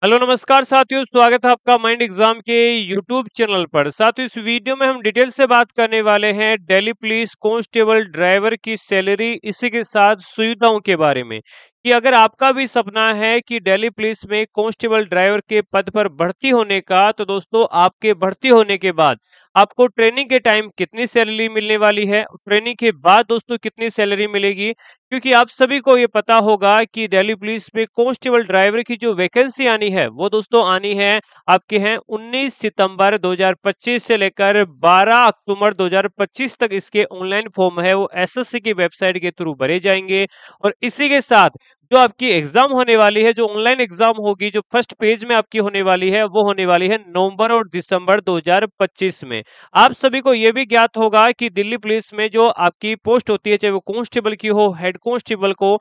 Hello नमस्कार साथियों, स्वागत है आपका माइंड एग्जाम के यूट्यूब चैनल पर। साथियों, इस वीडियो में हम डिटेल से बात करने वाले हैं दिल्ली पुलिस कांस्टेबल ड्राइवर की सैलरी, इसी के साथ सुविधाओं के बारे में कि अगर आपका भी सपना है कि दिल्ली पुलिस में कांस्टेबल ड्राइवर के पद पर भर्ती होने का, तो दोस्तों आपके भर्ती होने के बाद आपको ट्रेनिंग के टाइम कितनी सैलरी मिलने वाली है, ट्रेनिंग के बाद दोस्तों कितनी सैलरी मिलेगी। क्योंकि आप सभी को ये पता होगा कि दिल्ली पुलिस में कांस्टेबल ड्राइवर की जो वैकेंसी आनी है वो दोस्तों आनी है आपके हैं 19 सितंबर 2025 से लेकर 12 अक्टूबर 2025 तक। इसके ऑनलाइन फॉर्म है वो एसएससी की वेबसाइट के थ्रू भरे जाएंगे। और इसी के साथ जो आपकी एग्जाम होने वाली है, जो ऑनलाइन एग्जाम होगी, जो फर्स्ट पेज में आपकी होने वाली है, वो होने वाली है नवंबर और दिसंबर 2025 में। आप सभी को यह भी ज्ञात होगा कि दिल्ली पुलिस में जो आपकी पोस्ट होती है, चाहे वो कांस्टेबल की हो, हेड कांस्टेबल को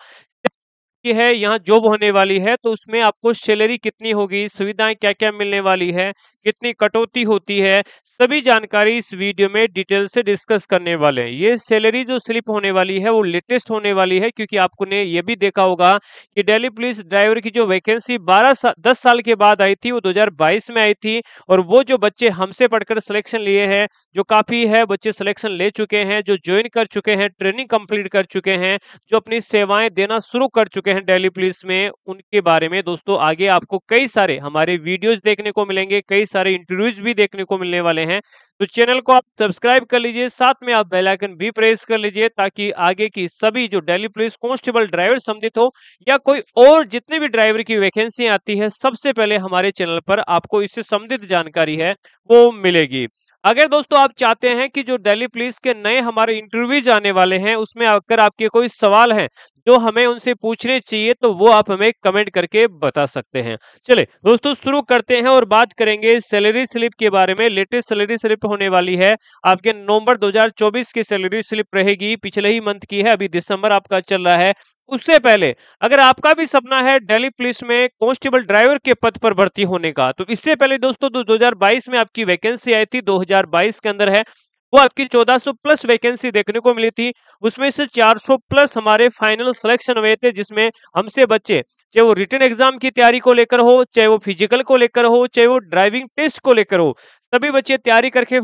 की है, यहाँ जॉब होने वाली है, तो उसमें आपको सैलरी कितनी होगी, सुविधाएं क्या क्या मिलने वाली है, कितनी कटौती होती है, सभी जानकारी इस वीडियो में डिटेल से डिस्कस करने वाले हैं। ये सैलरी जो स्लिप होने वाली है वो लेटेस्ट होने वाली है, क्योंकि आपने ये भी देखा होगा कि दिल्ली पुलिस ड्राइवर की जो वैकेंसी 10 साल के बाद आई थी, वो 2022 में आई थी। और वो जो बच्चे हमसे पढ़कर सिलेक्शन लिए हैं, जो काफी है बच्चे सिलेक्शन ले चुके हैं, जो ज्वाइन कर चुके हैं, ट्रेनिंग कंप्लीट कर चुके हैं, जो अपनी सेवाएं देना शुरू कर चुके हैं दिल्ली पुलिस में, उनके बारे में दोस्तों आगे आपको कई सारे हमारे वीडियोस देखने को मिलेंगे, कई सारे इंटरव्यूज भी देखने को मिलने वाले हैं। तो चैनल को आप सब्सक्राइब कर लीजिए, साथ में आप बेल आइकन भी प्रेस कर लीजिए, ताकि आगे की सभी जो दिल्ली पुलिस कांस्टेबल ड्राइवर संबंधित हो या कोई और जितने भी ड्राइवर की वैकेंसी आती है, सबसे पहले हमारे चैनल पर आपको इससे संबंधित जानकारी है वो मिलेगी। अगर दोस्तों आप चाहते हैं कि जो दिल्ली पुलिस के नए हमारे इंटरव्यूज आने वाले हैं, उसमें अगर आपके कोई सवाल हैं जो हमें उनसे पूछने चाहिए, तो वो आप हमें कमेंट करके बता सकते हैं। चले दोस्तों शुरू करते हैं और बात करेंगे सैलरी स्लिप के बारे में। लेटेस्ट सैलरी स्लिप होने वाली है आपके नवंबर 2024 की सैलरी स्लिप रहेगी, पिछले ही मंथ की है, अभी दिसंबर आपका चल रहा है। उससे पहले अगर आपका भी सपना है दिल्ली पुलिस में कांस्टेबल ड्राइवर के पद पर भर्ती होने का, तो इससे पहले दोस्तों 2022 में आपकी वैकेंसी आई थी, 2022 के अंदर है वो आपकी 1400 प्लस वैकेंसी देखने को मिली थी। उसमें से 400 प्लस हमारे फाइनल सिलेक्शन हुए थे, जिसमें हमसे बच्चे चाहे वो रिटन एग्जाम की तैयारी को लेकर हो, चाहे वो फिजिकल को लेकर हो, चाहे वो ड्राइविंग टेस्ट को लेकर हो, सभी बच्चे तैयारी करके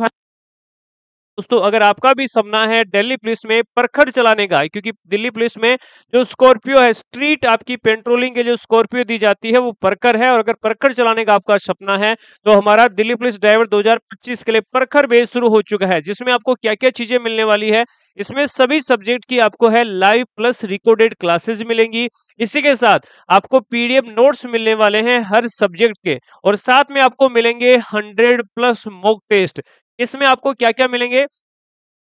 दोस्तों अगर आपका भी सपना है दिल्ली पुलिस में परखड़ चलाने का, क्योंकि दिल्ली पुलिस में जो स्कॉर्पियो है, स्ट्रीट आपकी पेट्रोलिंग के जो स्कॉर्पियो दी जाती है वो परखड़ है, और अगर परखड़ चलाने का आपका सपना है तो हमारा दिल्ली पुलिस ड्राइवर 2025 के लिए परखड़ बैच शुरू हो चुका है, जिसमें आपको क्या क्या चीजें मिलने वाली है। इसमें सभी सब्जेक्ट की आपको है लाइव प्लस रिकॉर्डेड क्लासेस मिलेंगी। इसी के साथ आपको पीडीएफ नोट्स मिलने वाले हैं हर सब्जेक्ट के, और साथ में आपको मिलेंगे 100 प्लस मॉक टेस्ट। इसमें आपको क्या क्या मिलेंगे,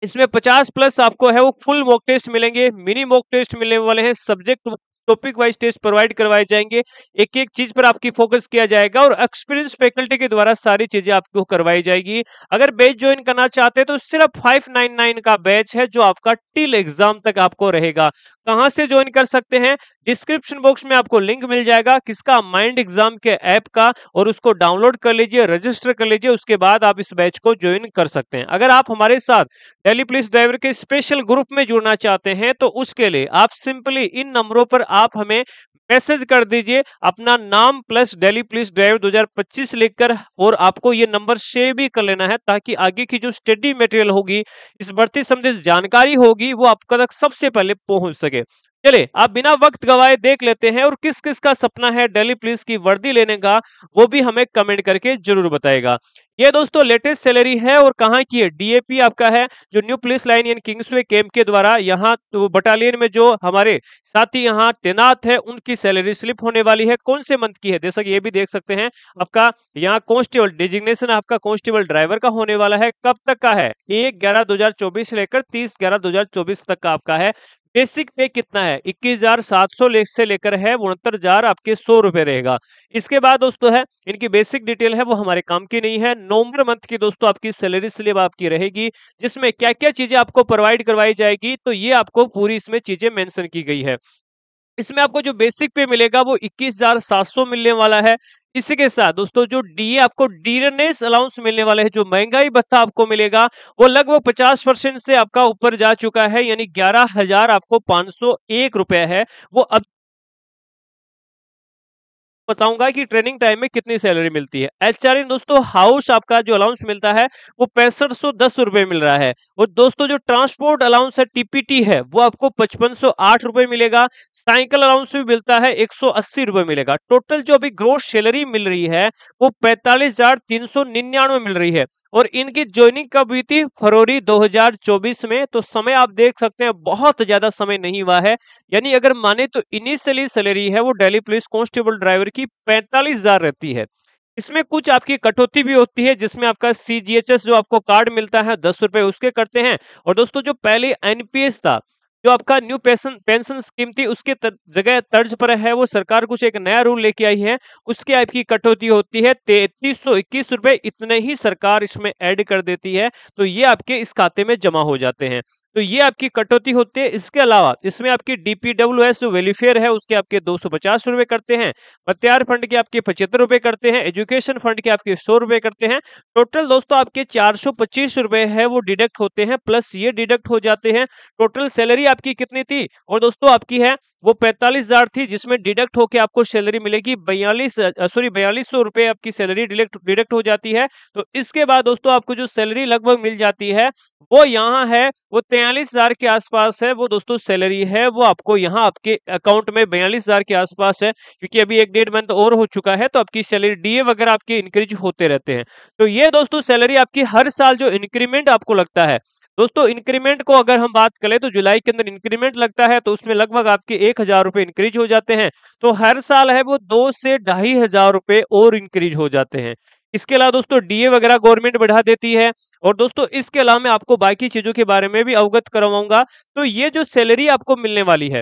इसमें 50 प्लस आपको है वो फुल मॉक टेस्ट मिलेंगे, मिनी मॉक टेस्ट मिलने वाले हैं, subject topic wise test provide करवाए जाएंगे, एक एक चीज पर आपकी फोकस किया जाएगा, और एक्सपीरियंस फैकल्टी के द्वारा सारी चीजें आपको करवाई जाएगी। अगर बैच ज्वाइन करना चाहते हैं तो सिर्फ 599 का बैच है, जो आपका टिल एग्जाम तक आपको रहेगा। कहां से ज्वाइन कर सकते हैं, डिस्क्रिप्शन बॉक्स में आपको लिंक मिल जाएगा किसका, माइंड एग्जाम के ऐप का, और उसको डाउनलोड कर लीजिए, रजिस्टर कर लीजिए, उसके बाद आप इस बैच को ज्वाइन कर सकते हैं। अगर आप हमारे साथ दिल्ली पुलिस ड्राइवर के स्पेशल ग्रुप में जुड़ना चाहते हैं, तो उसके लिए आप सिंपली इन नंबरों पर आप हमें मैसेज कर दीजिए, अपना नाम प्लस दिल्ली पुलिस ड्राइवर 2025 लिखकर, और आपको ये नंबर सेव भी कर लेना है, ताकि आगे की जो स्टडी मटेरियल होगी, इस भर्ती संबंधित जानकारी होगी, वो आपका तक सबसे पहले पहुंच सके। चलिए आप बिना वक्त गवाए देख लेते हैं, और किस किस का सपना है दिल्ली पुलिस की वर्दी लेने का, वो भी हमें कमेंट करके जरूर बताएगा। ये दोस्तों लेटेस्ट सैलरी है, और कहाँ की है, डीएपी आपका है जो न्यू पुलिस लाइन यानी किंग्सवे कैंप के द्वारा यहाँ तो बटालियन में जो हमारे साथी यहाँ तैनात है, उनकी सैलरी स्लिप होने वाली है। कौन से मंथ की है, जैसा कि ये भी देख सकते हैं, आपका यहाँ कांस्टेबल डिजिग्नेशन आपका कांस्टेबल ड्राइवर का होने वाला है। कब तक का है, 1/11/2024 से लेकर 30/11/2024 तक का आपका है। बेसिक पे कितना है, 21,700 से लेकर है 69,000 आपके 100 रुपए रहेगा। इसके बाद दोस्तों है इनकी बेसिक डिटेल है वो हमारे काम की नहीं है। नवंबर मंथ की दोस्तों आपकी सैलरी स्लिप आपकी रहेगी, जिसमें क्या क्या चीजें आपको प्रोवाइड करवाई जाएगी, तो ये आपको पूरी इसमें चीजें मेंशन की गई है। इसमें आपको जो बेसिक पे मिलेगा वो 21,700 मिलने वाला है। इसी के साथ दोस्तों जो डीए आपको डियरनेस अलाउंस मिलने वाला है, जो महंगाई भत्ता आपको मिलेगा, वो लगभग 50% से आपका ऊपर जा चुका है, यानी 11,000 आपको 501 रुपए है, वो अब बताऊंगा कि ट्रेनिंग टाइम में कितनी सैलरी मिलती है। एचआरए दोस्तों हाउस आपका जो अलाउंस मिलता है वो 6510 रुपए मिल रहा है। और दोस्तों जो ट्रांसपोर्ट अलाउंस है टीपीटी है वो आपको 5508 रुपए मिलेगा। साइकिल अलाउंस भी मिलता है 180 रुपए मिलेगा। टोटल जो अभी ग्रोस सैलरी मिल रही है वो 45,399 मिल रही है। और इनकी ज्वाइनिंग कब हुई थी? फरवरी 2024 में। तो समय आप देख सकते हैं बहुत ज्यादा समय नहीं हुआ है। यानी अगर माने तो इनिशियली सैलरी है वो दिल्ली पुलिस कांस्टेबल ड्राइवर की 45,000 रहती है। इसमें कुछ आपकी कटौती भी होती है जिसमें आपका सीजीएचएस जो आपको कार्ड मिलता है 10 रुपए उसके करते हैं। और दोस्तों जो पहले एनपीएस था, जो आपका न्यू पेंशन पेंशन स्कीम थी, उसके जगह तर्ज पर है वो सरकार कुछ एक नया रूल लेके आई है। उसके आपकी कटौती होती है 3321 रुपए, इतने ही सरकार इसमें ऐड कर देती है। तो ये आपके इस खाते में जमा हो जाते हैं। तो ये आपकी कटौती होती है। इसके अलावा इसमें आपकी डीपीडब्ल्यूएस जो वेलफेयर है उसके आपके 250 रुपए करते हैं। प्रत्याहार फंड के आपके 75 रुपए करते हैं। एजुकेशन फंड के आपके 100 रुपए करते हैं। टोटल दोस्तों आपके 425 रुपए है वो डिडक्ट होते हैं, प्लस ये डिडक्ट हो जाते हैं। टोटल सैलरी आपकी कितनी थी? और दोस्तों आपकी है वो 45,000 थी, जिसमें डिडक्ट होके आपको सैलरी मिलेगी 4200 रुपए आपकी सैलरी डिडक्ट हो जाती है। तो इसके बाद दोस्तों आपको जो सैलरी लगभग मिल जाती है वो यहाँ है वो 43,000 के आसपास है। वो दोस्तों सैलरी है वो आपको यहाँ आपके अकाउंट में 42,000 के आसपास है, क्योंकि अभी 1 डेढ़ मंथ और हो चुका है। तो आपकी सैलरी डीए वगैरह आपके इंक्रीज होते रहते हैं। तो ये दोस्तों सैलरी आपकी हर साल जो इंक्रीमेंट आपको लगता है, दोस्तों इंक्रीमेंट को अगर हम बात करें तो जुलाई के अंदर इंक्रीमेंट लगता है तो उसमें लगभग आपके 1,000 रुपए इंक्रीज हो जाते हैं। तो हर साल है वो 2 से 2,500 रुपए और इंक्रीज हो जाते हैं। इसके अलावा दोस्तों डीए वगैरह गवर्नमेंट बढ़ा देती है। और दोस्तों इसके अलावा मैं आपको बाकी चीजों के बारे में भी अवगत करवाऊंगा। तो ये जो सैलरी आपको मिलने वाली है,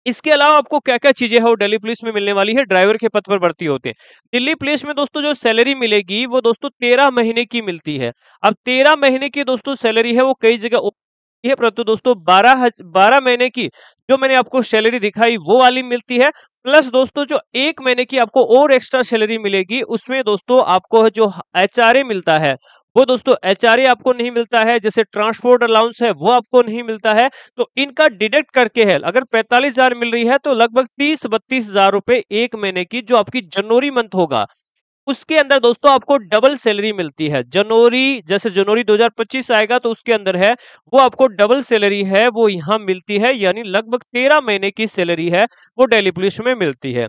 इसके अलावा आपको क्या-क्या चीजें हैं वो दिल्ली पुलिस में मिलने वाली है। ड्राइवर के पद पर भर्ती होते हैं। दिल्ली पुलिस में दोस्तों जो सैलरी मिलेगी वो दोस्तों 13 महीने की मिलती है। अब 13 महीने की दोस्तों सैलरी है वो कई जगह होती है, परंतु दोस्तों 12 महीने की जो मैंने आपको सैलरी दिखाई वो वाली मिलती है। प्लस दोस्तों जो 1 महीने की आपको और एक्स्ट्रा सैलरी मिलेगी उसमें दोस्तों आपको जो एचआरए मिलता है वो दोस्तों एचआरए आपको नहीं मिलता है। जैसे ट्रांसपोर्ट अलाउंस है वो आपको नहीं मिलता है। तो इनका डिडक्ट करके है, अगर 45,000 मिल रही है तो लगभग 30-32,000 रुपए 1 महीने की जो आपकी जनवरी मंथ होगा उसके अंदर दोस्तों आपको डबल सैलरी मिलती है। जनवरी जैसे जनवरी 2025 आएगा तो उसके अंदर है वो आपको डबल सैलरी है वो यहाँ मिलती है। यानी लगभग 13 महीने की सैलरी है वो दिल्ली पुलिस में मिलती है।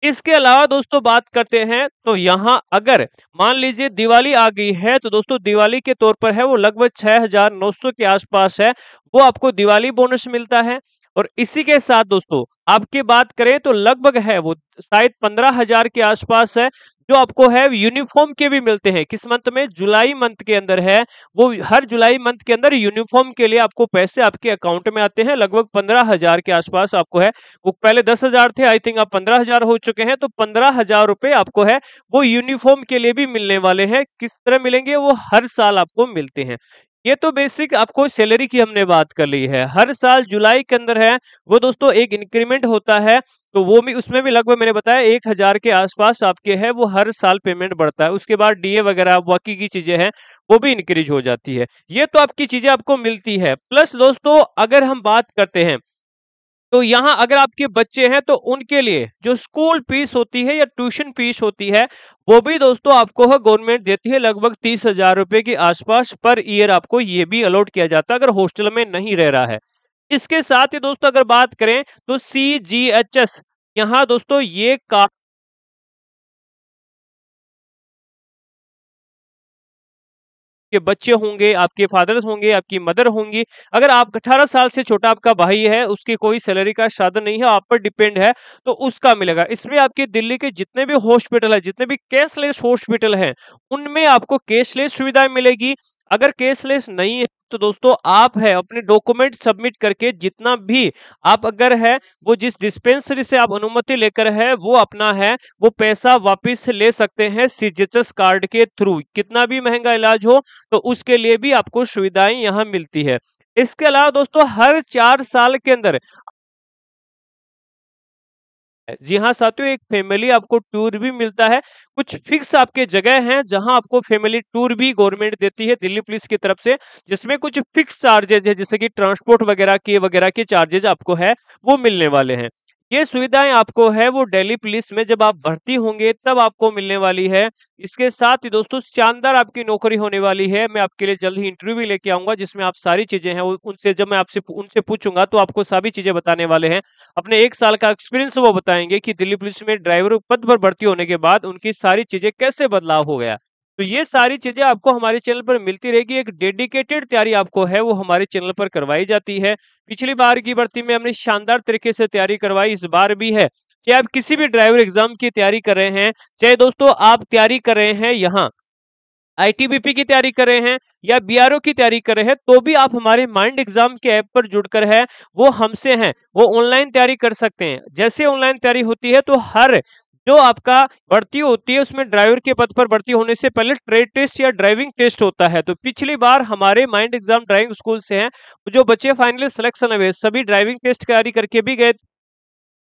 इसके अलावा दोस्तों बात करते हैं तो यहाँ अगर मान लीजिए दिवाली आ गई है तो दोस्तों दिवाली के तौर पर है वो लगभग 6,900 के आसपास है वो आपको दिवाली बोनस मिलता है। और इसी के साथ दोस्तों आपकी बात करें तो लगभग है वो शायद 15,000 के आसपास है जो आपको है यूनिफॉर्म के भी मिलते हैं। किस मंथ में? जुलाई मंथ के अंदर है वो। हर जुलाई मंथ के अंदर यूनिफॉर्म के लिए आपको पैसे आपके अकाउंट में आते हैं। लगभग 15,000 के आसपास आपको है वो। पहले 10,000 थे, आई थिंक अब 15,000 हो चुके हैं। तो 15,000 रुपए आपको है वो यूनिफॉर्म के लिए भी मिलने वाले हैं। किस तरह मिलेंगे? वो हर साल आपको मिलते हैं। ये तो बेसिक आपको सैलरी की हमने बात कर ली है। हर साल जुलाई के अंदर है वो दोस्तों एक इंक्रीमेंट होता है। तो वो भी उसमें भी लगभग मैंने बताया 1,000 के आसपास आपके है वो हर साल पेमेंट बढ़ता है। उसके बाद डीए वगैरह बाकी की चीजें हैं वो भी इंक्रीज हो जाती है। ये तो आपकी चीजें आपको मिलती है। प्लस दोस्तों अगर हम बात करते हैं तो यहाँ अगर आपके बच्चे हैं तो उनके लिए जो स्कूल फीस होती है या ट्यूशन फीस होती है वो भी दोस्तों आपको है गवर्नमेंट देती है। लगभग 30,000 रुपए के आसपास पर ईयर आपको ये भी अलॉट किया जाता है अगर हॉस्टल में नहीं रह रहा है। इसके साथ ही दोस्तों अगर बात करें तो सीजीएचएस यहाँ दोस्तों ये के बच्चे होंगे, आपके फादर्स होंगे, आपकी मदर होंगी। अगर आप 18 साल से छोटा आपका भाई है, उसकी कोई सैलरी का साधन नहीं है, आप पर डिपेंड है, तो उसका मिलेगा। इसमें आपके दिल्ली के जितने भी हॉस्पिटल है, जितने भी कैशलेस हॉस्पिटल हैं, उनमें आपको कैशलेस सुविधाएं मिलेगी। अगर कैशलेस नहीं है तो दोस्तों आप है अपने डॉक्यूमेंट सबमिट करके जितना भी आप अगर है वो जिस डिस्पेंसरी से आप अनुमति लेकर है वो अपना है वो पैसा वापस ले सकते हैं सीजीएचएस कार्ड के थ्रू। कितना भी महंगा इलाज हो तो उसके लिए भी आपको सुविधाएं यहाँ मिलती है। इसके अलावा दोस्तों हर 4 साल के अंदर जी हाँ साथियों एक फैमिली आपको टूर भी मिलता है। कुछ फिक्स आपके जगह हैं जहां आपको फैमिली टूर भी गवर्नमेंट देती है दिल्ली पुलिस की तरफ से, जिसमें कुछ फिक्स चार्जेज है जैसे कि ट्रांसपोर्ट वगैरह के चार्जेज आपको है वो मिलने वाले हैं। ये सुविधाएँ आपको है वो दिल्ली पुलिस में जब आप भर्ती होंगे तब आपको मिलने वाली है। इसके साथ ही दोस्तों शानदार आपकी नौकरी होने वाली है। मैं आपके लिए जल्द ही इंटरव्यू भी लेके आऊँगा जिसमें आप सारी चीज़ें हैं वो उनसे जब मैं आपसे उनसे पूछूँगा तो आपको सभी चीज़ें बताने वाले हैं। अपने 1 साल का एक्सपीरियंस वो बताएँगे कि दिल्ली पुलिस में ड्राइवर पद पर भर्ती होने के बाद उनकी सारी चीज़ें कैसे बदलाव हो गया। तो ये सारी चीज़ें आपको हमारे चैनल पर मिलती रहेगी। एक डेडिकेटेड तैयारी आपको है वो हमारे चैनल पर करवाई जाती है। पिछली बार की भर्ती में हमने शानदार तरीके से तैयारी करवाई, इस बार भी है। कि आप किसी भी ड्राइवर एग्जाम की तैयारी कर रहे हैं, चाहे दोस्तों आप तैयारी कर रहे हैं यहाँ आईटीबीपी की तैयारी कर रहे हैं या बीआरओ की तैयारी कर रहे हैं, तो भी आप हमारे माइंड एग्जाम के ऐप पर जुड़कर है वो हमसे हैं, वो ऑनलाइन तैयारी कर सकते हैं। जैसे ऑनलाइन तैयारी होती है तो हर जो आपका भर्ती होती है उसमें ड्राइवर के पद पर भर्ती होने से पहले ट्रेड टेस्ट या ड्राइविंग टेस्ट होता है। तो पिछली बार हमारे माइंड एग्जाम ड्राइविंग स्कूल से हैं, जो बच्चे फाइनली सिलेक्शन हुए सभी ड्राइविंग टेस्ट तैयारी करके भी गए।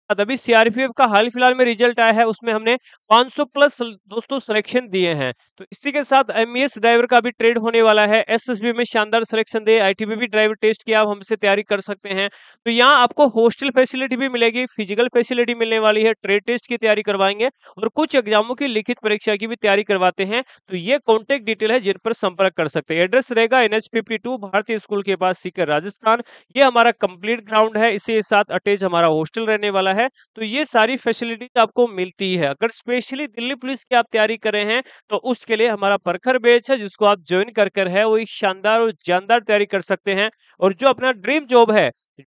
अभी सीआरपीएफ का हाल फिलहाल में रिजल्ट आया है उसमें हमने 500 प्लस दोस्तों सिलेक्शन दिए हैं। तो इसी के साथ एमईएस ड्राइवर का भी ट्रेड होने वाला है। एसएसबी में शानदार सिलेक्शन दे, आईटीबीपी ड्राइवर टेस्ट की आप हमसे तैयारी कर सकते हैं। तो यहाँ आपको हॉस्टल फैसिलिटी भी मिलेगी, फिजिकल फैसिलिटी मिलने वाली है, ट्रेड टेस्ट की तैयारी करवाएंगे और कुछ एग्जामों की लिखित परीक्षा की भी तैयारी करवाते हैं। तो ये कॉन्टेक्ट डिटेल है जिन पर संपर्क कर सकते हैं। एड्रेस रहेगा NH52 भारतीय स्कूल के पास सीकर राजस्थान। ये हमारा कंप्लीट ग्राउंड है, इसी के साथ अटैच हमारा हॉस्टल रहने वाला है। तो ये सारी फैसिलिटीज आपको मिलती है। अगर स्पेशली दिल्ली पुलिस की आप तैयारी कर रहे हैं तो उसके लिए हमारा प्रखर बैच है जिसको आप ज्वाइन कर है वो एक शानदार और जानदार तैयारी कर सकते हैं और जो अपना ड्रीम जॉब है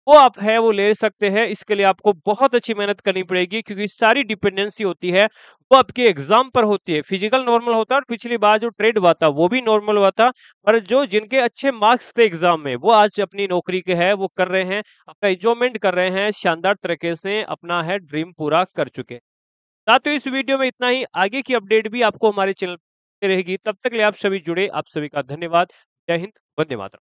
वो आप है वो ले सकते हैं। इसके लिए आपको बहुत अच्छी मेहनत करनी पड़ेगी क्योंकि सारी डिपेंडेंसी होती है वो आपके एग्जाम पर होती है। फिजिकल नॉर्मल होता है और पिछली बार जो ट्रेड हुआ था वो भी नॉर्मल हुआ था, पर जो जिनके अच्छे मार्क्स थे एग्जाम में वो आज अपनी नौकरी के है वो कर रहे हैं, अपना एंजॉयमेंट कर रहे हैं, शानदार तरीके से अपना है ड्रीम पूरा कर चुके हैं। साथियों इस वीडियो में इतना ही, आगे की अपडेट भी आपको हमारे चैनल पे रहेगी। तब तक के लिए आप सभी जुड़े, आप सभी का धन्यवाद। जय हिंद, वंदे मातरम।